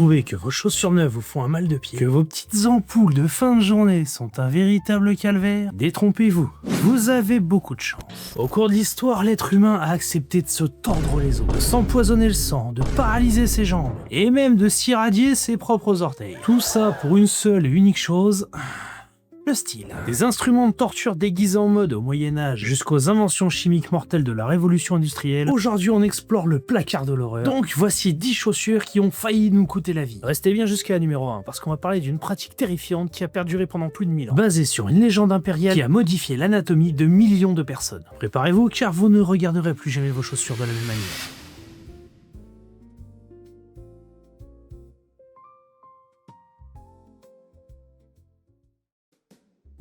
trouvez que vos chaussures neuves vous font un mal de pied, que vos petites ampoules de fin de journée sont un véritable calvaire, détrompez-vous, vous avez beaucoup de chance. Au cours de l'histoire, l'être humain a accepté de se tordre les os, de s'empoisonner le sang, de paralyser ses jambes, et même de s'irradier ses propres orteils. Tout ça pour une seule et unique chose... le style. Des instruments de torture déguisés en mode au Moyen-Âge jusqu'aux inventions chimiques mortelles de la révolution industrielle, aujourd'hui on explore le placard de l'horreur. Donc voici 10 chaussures qui ont failli nous coûter la vie. Restez bien jusqu'à la numéro 1 parce qu'on va parler d'une pratique terrifiante qui a perduré pendant plus de 1000 ans, basée sur une légende impériale qui a modifié l'anatomie de millions de personnes. Préparez-vous car vous ne regarderez plus jamais vos chaussures de la même manière.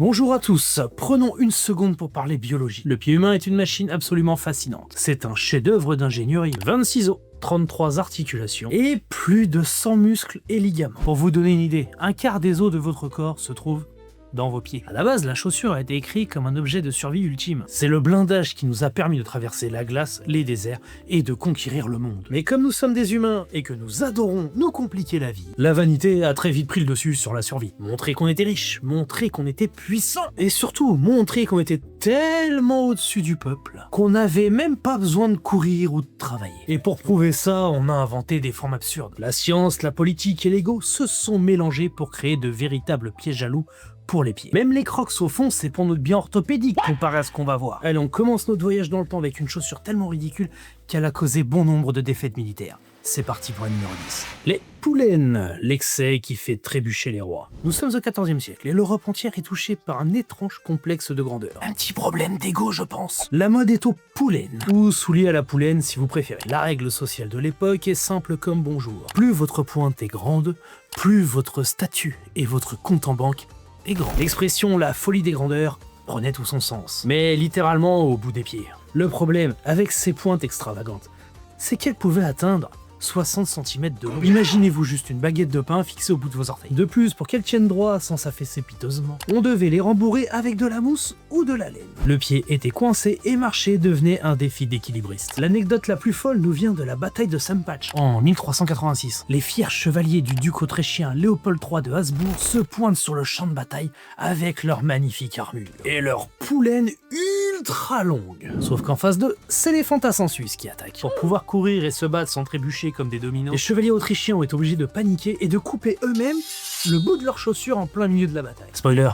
Bonjour à tous, prenons une seconde pour parler biologie. Le pied humain est une machine absolument fascinante. C'est un chef-d'œuvre d'ingénierie. 26 os, 33 articulations et plus de 100 muscles et ligaments. Pour vous donner une idée, un quart des os de votre corps se trouve dans vos pieds. À la base, la chaussure a été écrite comme un objet de survie ultime. C'est le blindage qui nous a permis de traverser la glace, les déserts et de conquérir le monde. Mais comme nous sommes des humains et que nous adorons nous compliquer la vie, la vanité a très vite pris le dessus sur la survie. Montrer qu'on était riche, montrer qu'on était puissant et surtout montrer qu'on était tellement au-dessus du peuple qu'on n'avait même pas besoin de courir ou de travailler. Et pour prouver ça, on a inventé des formes absurdes. La science, la politique et l'ego se sont mélangés pour créer de véritables pièges à loups pour les pieds. Même les crocs au fond, c'est pour notre bien orthopédique comparé à ce qu'on va voir. Allez, on commence notre voyage dans le temps avec une chaussure tellement ridicule qu'elle a causé bon nombre de défaites militaires. C'est parti pour la numéro 10. Les poulaines, l'excès qui fait trébucher les rois. Nous sommes au XIVe siècle et l'Europe entière est touchée par un étrange complexe de grandeur. Un petit problème d'ego, je pense. La mode est aux poulaines, ou souliers à la poulaine si vous préférez. La règle sociale de l'époque est simple comme bonjour. Plus votre pointe est grande, plus votre statut et votre compte en banque est grand. L'expression « la folie des grandeurs » prenait tout son sens, mais littéralement au bout des pieds. Le problème avec ces pointes extravagantes, c'est qu'elles pouvaient atteindre 60 cm de long. Imaginez-vous juste une baguette de pain fixée au bout de vos orteils. De plus, pour qu'elles tiennent droit sans s'affaisser piteusement, on devait les rembourrer avec de la mousse ou de la laine. Le pied était coincé et marcher devenait un défi d'équilibriste. L'anecdote la plus folle nous vient de la bataille de Sempach en 1386. Les fiers chevaliers du duc autrichien Léopold III de Habsbourg se pointent sur le champ de bataille avec leur magnifique armure et leur poulaine ultra longue. Sauf qu'en face d'eux, c'est les fantassins suisses qui attaquent. Pour pouvoir courir et se battre sans trébucher comme des dominos, les chevaliers autrichiens ont été obligés de paniquer et de couper eux-mêmes le bout de leurs chaussures en plein milieu de la bataille. Spoiler,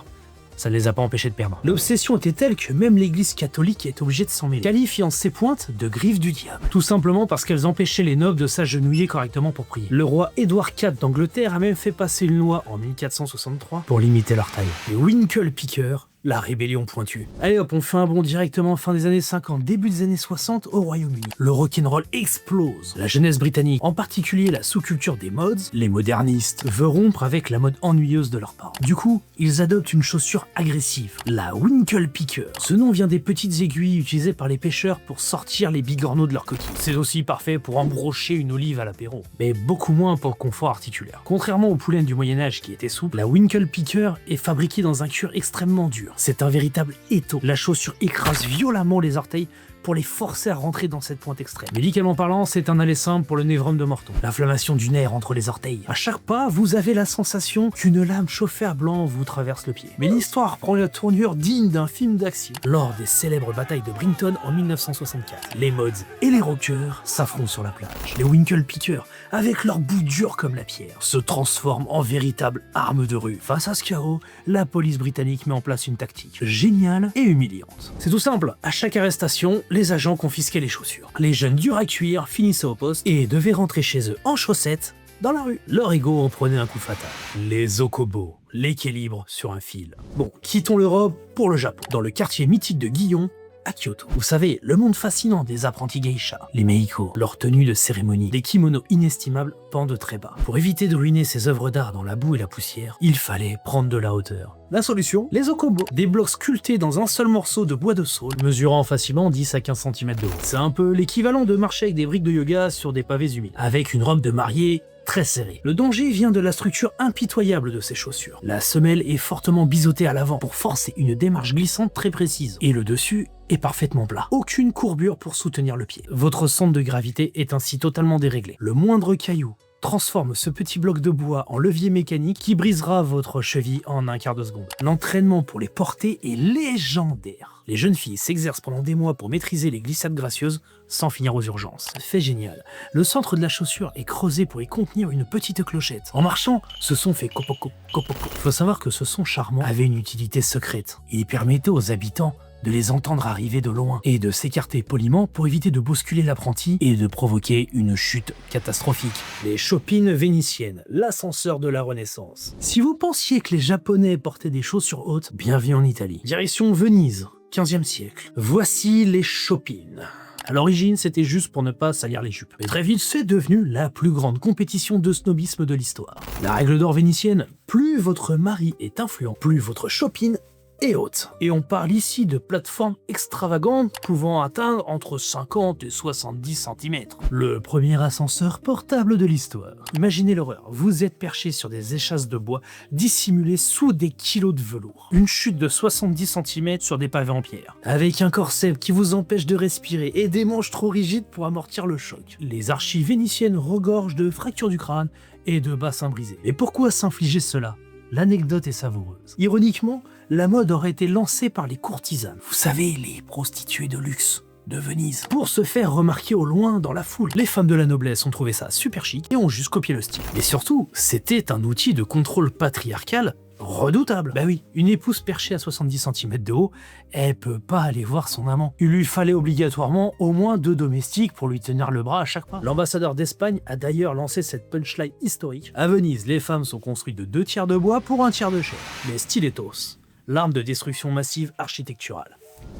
ça ne les a pas empêchés de perdre. L'obsession était telle que même l'église catholique est obligée de s'en mêler, qualifiant ces pointes de griffes du diable. Tout simplement parce qu'elles empêchaient les nobles de s'agenouiller correctement pour prier. Le roi Édouard IV d'Angleterre a même fait passer une loi en 1463 pour limiter leur taille. Les Winkle Pickers, la rébellion pointue. Allez hop, on fait un bond directement fin des années 50, début des années 60 au Royaume-Uni. Le rock'n'roll explose. La jeunesse britannique, en particulier la sous-culture des mods, les modernistes, veut rompre avec la mode ennuyeuse de leurs parents. Du coup, ils adoptent une chaussure agressive, la Winkle Picker. Ce nom vient des petites aiguilles utilisées par les pêcheurs pour sortir les bigorneaux de leur coquille. C'est aussi parfait pour embrocher une olive à l'apéro, mais beaucoup moins pour le confort articulaire. Contrairement aux poulaines du Moyen-Âge qui étaient souples, la Winkle Picker est fabriquée dans un cuir extrêmement dur. C'est un véritable étau. La chaussure écrase violemment les orteils pour les forcer à rentrer dans cette pointe extrême. Médicalement parlant, c'est un aller simple pour le névrome de Morton. L'inflammation du nerf entre les orteils. À chaque pas, vous avez la sensation qu'une lame chauffée à blanc vous traverse le pied. Mais l'histoire prend la tournure digne d'un film d'action. Lors des célèbres batailles de Brighton en 1964, les mods et les rockers s'affrontent sur la plage. Les Winkle Pickers, avec leur bout dur comme la pierre, se transforment en véritables armes de rue. Face à ce chaos, la police britannique met en place une tactique géniale et humiliante. C'est tout simple, à chaque arrestation, les agents confisquaient les chaussures. Les jeunes durs à cuire finissaient au poste et devaient rentrer chez eux en chaussettes dans la rue. Leur ego en prenait un coup fatal. Les okobos, l'équilibre sur un fil. Bon, quittons l'Europe pour le Japon. Dans le quartier mythique de Gion, à Kyoto. Vous savez, le monde fascinant des apprentis geishas, les meiko, leurs tenues de cérémonie, les kimonos inestimables pendent très bas. Pour éviter de ruiner ces œuvres d'art dans la boue et la poussière, il fallait prendre de la hauteur. La solution, les okobos, des blocs sculptés dans un seul morceau de bois de saule, mesurant facilement 10 à 15 cm de haut. C'est un peu l'équivalent de marcher avec des briques de yoga sur des pavés humides, avec une robe de mariée très serrée. Le danger vient de la structure impitoyable de ces chaussures. La semelle est fortement biseautée à l'avant pour forcer une démarche glissante très précise, et le dessus est parfaitement plat. Aucune courbure pour soutenir le pied. Votre centre de gravité est ainsi totalement déréglé. Le moindre caillou transforme ce petit bloc de bois en levier mécanique qui brisera votre cheville en un quart de seconde. L'entraînement pour les porter est légendaire. Les jeunes filles s'exercent pendant des mois pour maîtriser les glissades gracieuses sans finir aux urgences. Fait génial. Le centre de la chaussure est creusé pour y contenir une petite clochette. En marchant, ce son fait copoco, copoco. Faut savoir que ce son charmant avait une utilité secrète. Il permettait aux habitants de les entendre arriver de loin et de s'écarter poliment pour éviter de bousculer l'apprenti et de provoquer une chute catastrophique. Les chopines vénitiennes, l'ascenseur de la Renaissance. Si vous pensiez que les Japonais portaient des chaussures hautes, bienvenue en Italie. Direction Venise, 15e siècle. Voici les chopines. À l'origine, c'était juste pour ne pas salir les jupes. Mais très vite, c'est devenu la plus grande compétition de snobisme de l'histoire. La règle d'or vénitienne, plus votre mari est influent, plus votre chopine et haute. Et on parle ici de plateformes extravagantes pouvant atteindre entre 50 et 70 cm. Le premier ascenseur portable de l'histoire. Imaginez l'horreur, vous êtes perché sur des échasses de bois dissimulées sous des kilos de velours. Une chute de 70 cm sur des pavés en pierre. Avec un corset qui vous empêche de respirer et des manches trop rigides pour amortir le choc. Les archives vénitiennes regorgent de fractures du crâne et de bassins brisés. Et pourquoi s'infliger cela ? L'anecdote est savoureuse. Ironiquement, la mode aurait été lancée par les courtisanes. Vous savez, les prostituées de luxe de Venise. Pour se faire remarquer au loin dans la foule. Les femmes de la noblesse ont trouvé ça super chic et ont juste copié le style. Mais surtout, c'était un outil de contrôle patriarcal redoutable. Bah oui, une épouse perchée à 70 cm de haut, elle peut pas aller voir son amant. Il lui fallait obligatoirement au moins 2 domestiques pour lui tenir le bras à chaque pas. L'ambassadeur d'Espagne a d'ailleurs lancé cette punchline historique. À Venise, les femmes sont construites de 2 tiers de bois pour 1 tiers de chair. Les stilettos, l'arme de destruction massive architecturale.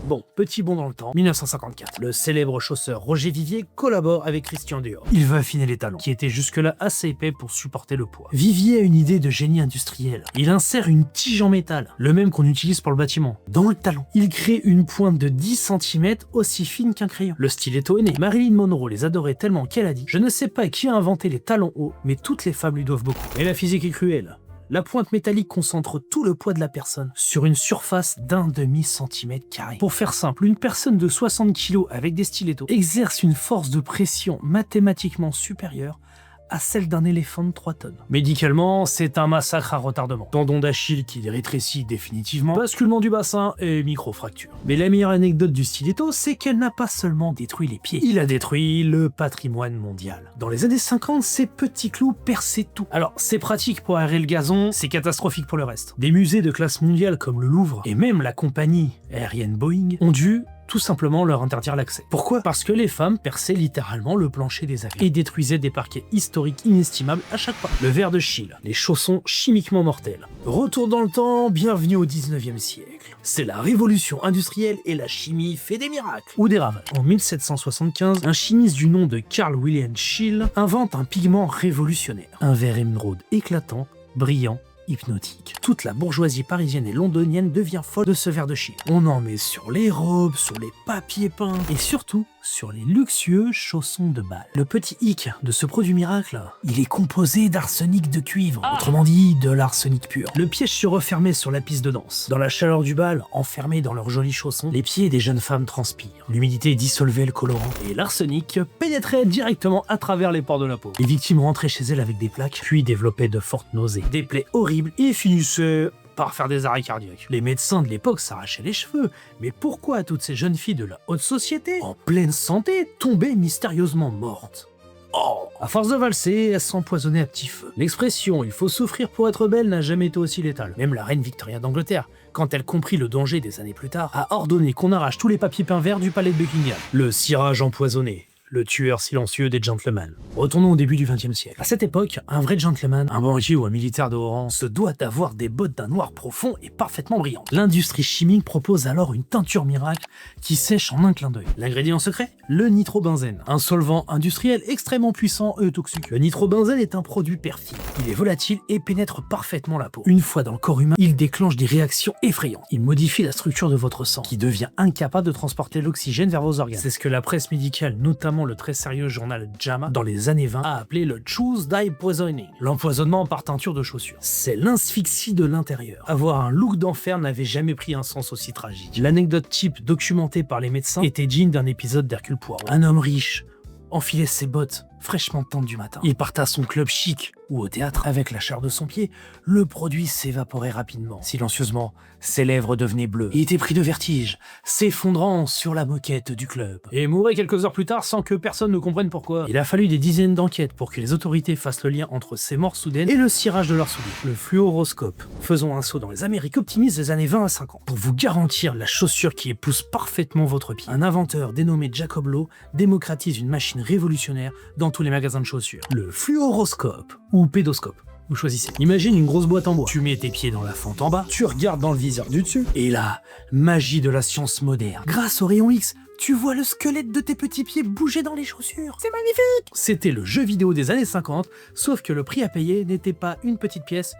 Bon, petit bond dans le temps, 1954. Le célèbre chausseur Roger Vivier collabore avec Christian Dior. Il veut affiner les talons, qui étaient jusque-là assez épais pour supporter le poids. Vivier a une idée de génie industriel. Il insère une tige en métal, le même qu'on utilise pour le bâtiment, dans le talon. Il crée une pointe de 10 cm aussi fine qu'un crayon. Le stiletto est né. Marilyn Monroe les adorait tellement qu'elle a dit « Je ne sais pas qui a inventé les talons hauts, mais toutes les femmes lui doivent beaucoup. » Mais la physique est cruelle. La pointe métallique concentre tout le poids de la personne sur une surface d'1/2 cm². Pour faire simple, une personne de 60 kg avec des stilettos exerce une force de pression mathématiquement supérieure à celle d'un éléphant de 3 tonnes. Médicalement, c'est un massacre à retardement. Tendon d'Achille qui rétrécit définitivement, basculement du bassin et micro-fracture. Mais la meilleure anecdote du stiletto, c'est qu'elle n'a pas seulement détruit les pieds, il a détruit le patrimoine mondial. Dans les années 50, ces petits clous perçaient tout. Alors, c'est pratique pour aérer le gazon, c'est catastrophique pour le reste. Des musées de classe mondiale comme le Louvre et même la compagnie aérienne Boeing ont dû tout simplement leur interdire l'accès. Pourquoi ? Parce que les femmes perçaient littéralement le plancher des avions et détruisaient des parquets historiques inestimables à chaque pas. Le verre de Chine, les chaussons chimiquement mortels. Retour dans le temps, bienvenue au 19e siècle. C'est la révolution industrielle et la chimie fait des miracles ou des ravages. En 1775, un chimiste du nom de Carl Wilhelm Scheele invente un pigment révolutionnaire. Un vert émeraude éclatant, brillant, hypnotique. Toute la bourgeoisie parisienne et londonienne devient folle de ce verre de Scheele. On en met sur les robes, sur les papiers peints et surtout sur les luxueux chaussons de bal. Le petit hic de ce produit miracle, il est composé d'arsenic de cuivre, autrement dit de l'arsenic pur. Le piège se refermait sur la piste de danse. Dans la chaleur du bal, enfermés dans leurs jolis chaussons, les pieds des jeunes femmes transpirent. L'humidité dissolvait le colorant et l'arsenic pénétrait directement à travers les pores de la peau. Les victimes rentraient chez elles avec des plaques, puis développaient de fortes nausées, des plaies horribles et finissaient par faire des arrêts cardiaques. Les médecins de l'époque s'arrachaient les cheveux, mais pourquoi toutes ces jeunes filles de la haute société, en pleine santé, tombaient mystérieusement mortes ? Oh, à force de valser, elles s'empoisonnaient à petit feu. L'expression « il faut souffrir pour être belle » n'a jamais été aussi létale. Même la reine Victoria d'Angleterre, quand elle comprit le danger des années plus tard, a ordonné qu'on arrache tous les papiers peints verts du palais de Buckingham. Le cirage empoisonné. Le tueur silencieux des gentlemen. Retournons au début du XXe siècle. À cette époque, un vrai gentleman, un banquier ou un militaire de haut rang, se doit d'avoir des bottes d'un noir profond et parfaitement brillantes. L'industrie chimique propose alors une teinture miracle qui sèche en un clin d'œil. L'ingrédient secret ? Le nitrobenzène. Un solvant industriel extrêmement puissant et toxique. Le nitrobenzène est un produit perfide. Il est volatile et pénètre parfaitement la peau. Une fois dans le corps humain, il déclenche des réactions effrayantes. Il modifie la structure de votre sang, qui devient incapable de transporter l'oxygène vers vos organes. C'est ce que la presse médicale, notamment le très sérieux journal JAMA, dans les années 20, a appelé le Shoes Dye Poisoning, l'empoisonnement par teinture de chaussures. C'est l'asphyxie de l'intérieur. Avoir un look d'enfer n'avait jamais pris un sens aussi tragique. L'anecdote type documentée par les médecins était digne d'un épisode d'Hercule Poirot. Un homme riche enfilait ses bottes, fraîchement tendue du matin. Il partait à son club chic ou au théâtre. Avec la chair de son pied, le produit s'évaporait rapidement. Silencieusement, ses lèvres devenaient bleues. Il était pris de vertige, s'effondrant sur la moquette du club. Et mourait quelques heures plus tard sans que personne ne comprenne pourquoi. Il a fallu des dizaines d'enquêtes pour que les autorités fassent le lien entre ces morts soudaines et le cirage de leurs souliers. Le fluoroscope. Faisons un saut dans les Amériques optimistes des années 20 à 50. Pour vous garantir la chaussure qui épouse parfaitement votre pied, un inventeur dénommé Jacob Lowe démocratise une machine révolutionnaire dans tous les magasins de chaussures. Le fluoroscope, ou pédoscope. Vous choisissez. Imagine une grosse boîte en bois. Tu mets tes pieds dans la fente en bas, tu regardes dans le viseur du dessus, et là, magie de la science moderne. Grâce au rayon X, tu vois le squelette de tes petits pieds bouger dans les chaussures. C'est magnifique! C'était le jeu vidéo des années 50, sauf que le prix à payer n'était pas une petite pièce,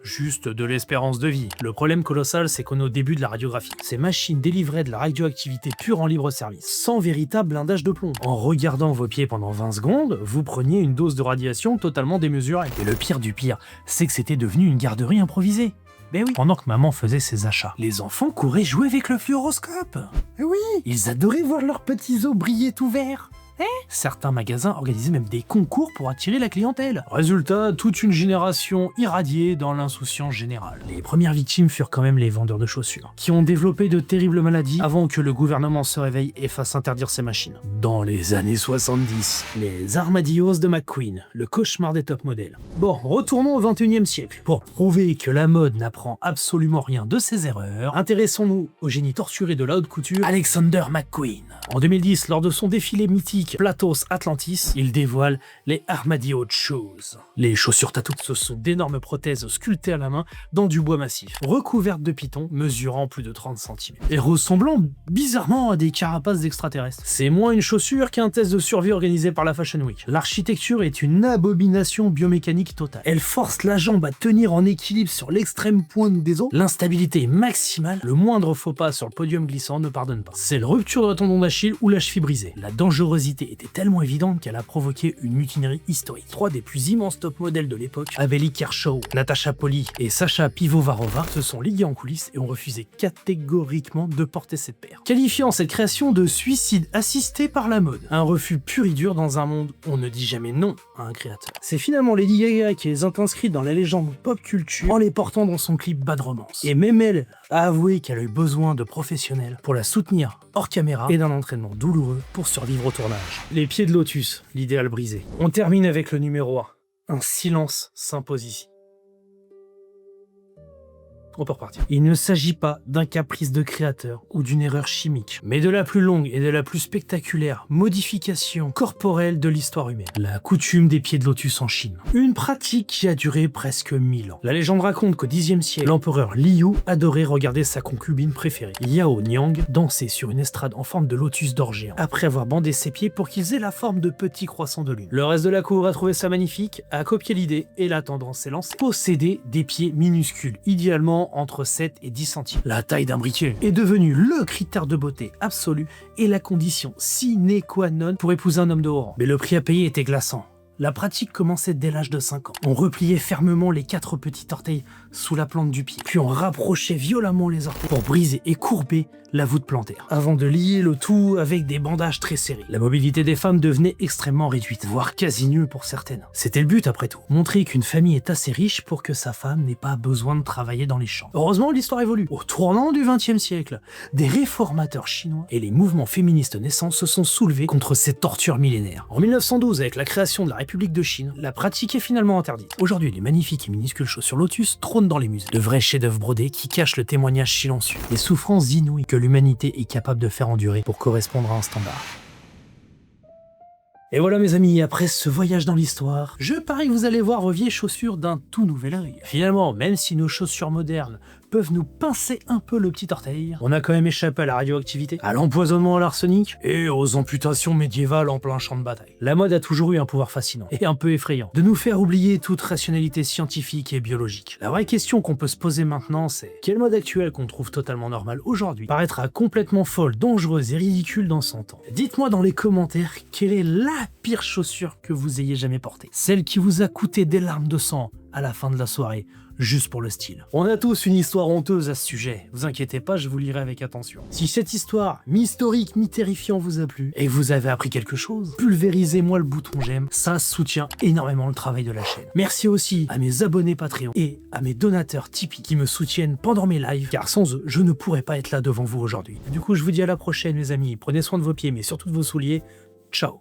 juste de l'espérance de vie. Le problème colossal, c'est qu'on est au début de la radiographie. Ces machines délivraient de la radioactivité pure en libre service, sans véritable blindage de plomb. En regardant vos pieds pendant 20 secondes, vous preniez une dose de radiation totalement démesurée. Et le pire du pire, c'est que c'était devenu une garderie improvisée. Ben oui. Pendant que maman faisait ses achats, les enfants couraient jouer avec le fluoroscope. Oui. Ils adoraient voir leurs petits os briller tout verts. Certains magasins organisaient même des concours pour attirer la clientèle. Résultat, toute une génération irradiée dans l'insouciance générale. Les premières victimes furent quand même les vendeurs de chaussures, qui ont développé de terribles maladies avant que le gouvernement se réveille et fasse interdire ces machines. Dans les années 70, les armadillos de McQueen, le cauchemar des top modèles. Bon, retournons au 21e siècle. Pour prouver que la mode n'apprend absolument rien de ses erreurs, intéressons-nous au génie torturé de la haute couture, Alexander McQueen. En 2010, lors de son défilé mythique Platos Atlantis, il dévoile les Armadillo Shoes. Les chaussures tatou, ce sont d'énormes prothèses sculptées à la main dans du bois massif, recouvertes de pitons mesurant plus de 30 cm et ressemblant bizarrement à des carapaces d'extraterrestres. C'est moins une chaussure qu'un test de survie organisé par la Fashion Week. L'architecture est une abomination biomécanique totale. Elle force la jambe à tenir en équilibre sur l'extrême pointe des os. L'instabilité est maximale. Le moindre faux pas sur le podium glissant ne pardonne pas. C'est la rupture de la tendon d'Achille ou la cheville brisée. La dangerosité était tellement évidente qu'elle a provoqué une mutinerie historique. Trois des plus immenses top modèles de l'époque, Amélie Kershaw, Natasha Polly et Sacha Pivovarova, se sont ligués en coulisses et ont refusé catégoriquement de porter cette paire, qualifiant cette création de suicide assisté par la mode. Un refus pur et dur dans un monde où on ne dit jamais non à un créateur. C'est finalement Lady Gaga qui les a inscrites dans la légende pop culture en les portant dans son clip Bad Romance. Et même elle a avoué qu'elle a eu besoin de professionnels pour la soutenir hors caméra et d'un entraînement douloureux pour survivre au tournage. Les pieds de lotus, l'idéal brisé. On termine avec le numéro 1. Un silence s'impose ici. On peut repartir. Il ne s'agit pas d'un caprice de créateur ou d'une erreur chimique, mais de la plus longue et de la plus spectaculaire modification corporelle de l'histoire humaine. La coutume des pieds de lotus en Chine. Une pratique qui a duré presque 1000 ans. La légende raconte qu'au Xe siècle, l'empereur Liu adorait regarder sa concubine préférée, Yao Niang, danser sur une estrade en forme de lotus d'or géant, après avoir bandé ses pieds pour qu'ils aient la forme de petits croissants de lune. Le reste de la cour a trouvé ça magnifique, a copié l'idée et la tendance s'est lancée. Posséder des pieds minuscules, idéalement entre 7 et 10 cm. La taille d'un briquet est devenue le critère de beauté absolu et la condition sine qua non pour épouser un homme de haut rang. Mais le prix à payer était glaçant. La pratique commençait dès l'âge de 5 ans. On repliait fermement les 4 petits orteils sous la plante du pied, puis on rapprochait violemment les orteils pour briser et courber la voûte plantaire, avant de lier le tout avec des bandages très serrés. La mobilité des femmes devenait extrêmement réduite, voire quasi nulle pour certaines. C'était le but après tout, montrer qu'une famille est assez riche pour que sa femme n'ait pas besoin de travailler dans les champs. Heureusement, l'histoire évolue. Au tournant du XXe siècle, des réformateurs chinois et les mouvements féministes naissants se sont soulevés contre ces tortures millénaires. En 1912, avec la création de la République de Chine, la pratique est finalement interdite. Aujourd'hui, les magnifiques et minuscules chaussures Lotus trônent dans les musées. De vrais chefs-d'œuvre brodés qui cachent le témoignage silencieux, les souffrances inouïes que l'humanité est capable de faire endurer pour correspondre à un standard. Et voilà mes amis, après ce voyage dans l'histoire, je parie que vous allez voir vos vieilles chaussures d'un tout nouvel œil. Finalement, même si nos chaussures modernes peuvent nous pincer un peu le petit orteil, on a quand même échappé à la radioactivité, à l'empoisonnement à l'arsenic et aux amputations médiévales en plein champ de bataille. La mode a toujours eu un pouvoir fascinant et un peu effrayant, de nous faire oublier toute rationalité scientifique et biologique. La vraie question qu'on peut se poser maintenant, c'est quelle mode actuelle qu'on trouve totalement normale aujourd'hui paraîtra complètement folle, dangereuse et ridicule dans 100 ans. Dites-moi dans les commentaires quelle est la pire chaussure que vous ayez jamais portée. Celle qui vous a coûté des larmes de sang, à la fin de la soirée, juste pour le style. On a tous une histoire honteuse à ce sujet, vous inquiétez pas, je vous lirai avec attention. Si cette histoire, mi-historique, mi-terrifiant vous a plu, et que vous avez appris quelque chose, pulvérisez-moi le bouton j'aime, ça soutient énormément le travail de la chaîne. Merci aussi à mes abonnés Patreon et à mes donateurs Tipeee qui me soutiennent pendant mes lives, car sans eux, je ne pourrais pas être là devant vous aujourd'hui. Du coup, je vous dis à la prochaine mes amis, prenez soin de vos pieds, mais surtout de vos souliers, ciao.